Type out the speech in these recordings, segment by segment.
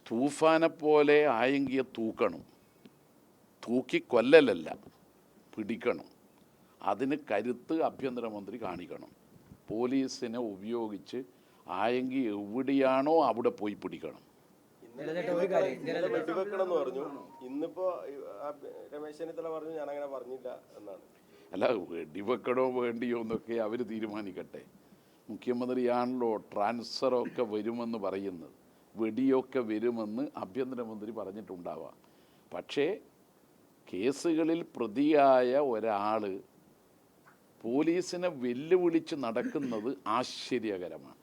തൂഫാനെ പോലെ ആയെങ്കിയെ തൂക്കണം, തൂക്കി കൊല്ലലല്ല, പിടിക്കണം. അതിന് കരുത്ത് ആഭ്യന്തരമന്ത്രി കാണിക്കണം. പോലീസിനെ ഉപയോഗിച്ച് ആയെങ്കിൽ എവിടെയാണോ അവിടെ പോയി പിടിക്കണം. വെടിവെക്കണം പറഞ്ഞു. ഇന്നിപ്പോ രമേശ് ചെന്നിത്തല പറഞ്ഞു ഞാൻ അങ്ങനെ പറഞ്ഞില്ല എന്നാണ്. അല്ല, വെടിവെക്കണോ വേണ്ടിയോ എന്നൊക്കെ അവർ തീരുമാനിക്കട്ടെ. മുഖ്യമന്ത്രിയാണല്ലോ ട്രാൻസ്ഫറൊക്കെ വരുമെന്ന് പറയുന്നത്, വെടിയൊക്കെ വരുമെന്ന് ആഭ്യന്തരമന്ത്രി പറഞ്ഞിട്ടുണ്ടാവാം. പക്ഷേ കേസുകളിൽ പ്രതിയായ ഒരാൾ പോലീസിനെ വെല്ലുവിളിച്ച് നടക്കുന്നത് ആശ്ചര്യകരമാണ്.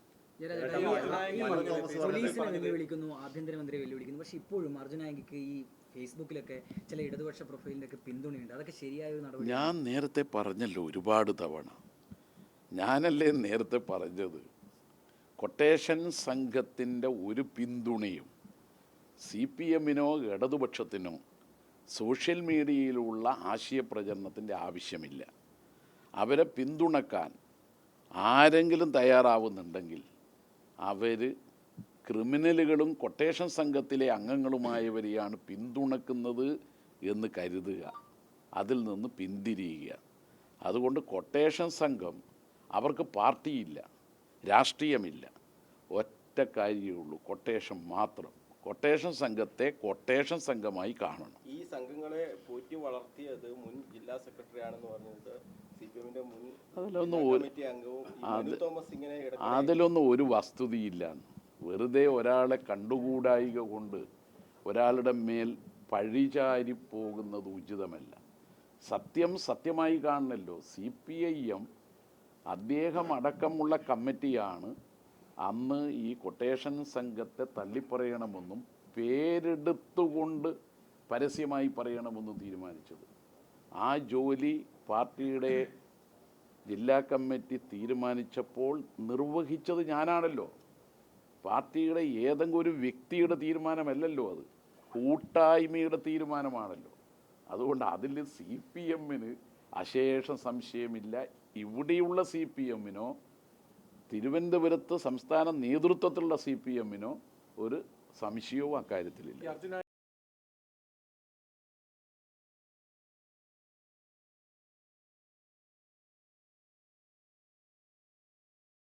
പോലീസിനെ വെല്ലുവിളിക്കുന്നു, ആഭ്യന്തരമന്ത്രിയെ വെല്ലുവിളിക്കുന്നു. പക്ഷെ ഇപ്പോഴും അർജുനായിക്ക് ഈ ഫേസ്ബുക്കിലൊക്കെ ചില ഇടതുപക്ഷ പ്രൊഫൈലിൻ്റെ ഒക്കെ പിന്തുണയുണ്ട്. അതൊക്കെ ശരിയായ ഒരു നടപടി? ഞാൻ നേരത്തെ പറഞ്ഞല്ലോ ഒരുപാട് തവണ, ഞാനല്ലേ നേരത്തെ പറഞ്ഞത്, കൊട്ടേഷൻ സംഘത്തിൻ്റെ ഒരു പിന്തുണയും CPM-നോ ഇടതുപക്ഷത്തിനോ സോഷ്യൽ മീഡിയയിലുള്ള ആശയപ്രചരണത്തിൻ്റെ ആവശ്യമില്ല. അവരെ പിന്തുണക്കാൻ ആരെങ്കിലും തയ്യാറാവുന്നുണ്ടെങ്കിൽ അവർ ക്രിമിനലുകളും കൊട്ടേഷൻ സംഘത്തിലെ അംഗങ്ങളുമായവരെയാണ് പിന്തുണക്കുന്നത് എന്ന് കരുതുക, അതിൽ നിന്ന് പിന്തിരിയുക. അതുകൊണ്ട് കൊട്ടേഷൻ സംഘം അവർക്ക് പാർട്ടിയില്ല, രാഷ്ട്രീയമില്ല, ഒറ്റ കാര്യമുള്ളൂ, കൊട്ടേഷൻ മാത്രം. കൊട്ടേഷൻ സംഘത്തെ കൊട്ടേഷൻ സംഘമായി കാണണം. ഈ സംഘങ്ങളെ പോറ്റി വളർത്തിയത് മുൻ ജില്ലാ സെക്രട്ടറി ആണെന്ന് പറഞ്ഞത് CPM-ന്റെ മുൻ കമ്മിറ്റി അംഗവും തോമസ് ഇങ്ങനെ അതിലൊന്നും ഒരു വസ്തുതയില്ല. വെറുതെ ഒരാളെ കണ്ടുകൂടായിക കൊണ്ട് ഒരാളുടെ മേൽ പഴിചാരി പോകുന്നത് ഉചിതമല്ല. സത്യം സത്യമായി കാണണമല്ലോ. CPIM അദ്ദേഹം അടക്കമുള്ള കമ്മിറ്റിയാണ് അന്ന് ഈ കൊട്ടേഷൻ സംഘത്തെ തള്ളിപ്പറയണമെന്നും പേരെടുത്തുകൊണ്ട് പരസ്യമായി പറയണമെന്നും തീരുമാനിച്ചത്. ആ ജോലി പാർട്ടിയുടെ ജില്ലാ കമ്മിറ്റി തീരുമാനിച്ചപ്പോൾ നിർവഹിച്ചത് ഞാനാണല്ലോ. പാർട്ടിയുടെ ഏതെങ്കിലും ഒരു വ്യക്തിയുടെ തീരുമാനമല്ലല്ലോ, അത് കൂട്ടായ്മയുടെ തീരുമാനമാണല്ലോ. അതുകൊണ്ട് അതിൽ CPM-ന് അശേഷം സംശയമില്ല. ഇവിടെയുള്ള CPM-നോ തിരുവനന്തപുരത്ത് സംസ്ഥാന നേതൃത്വത്തിലുള്ള CPM-നോ ഒരു സംശയവും അക്കാര്യത്തിലില്ല.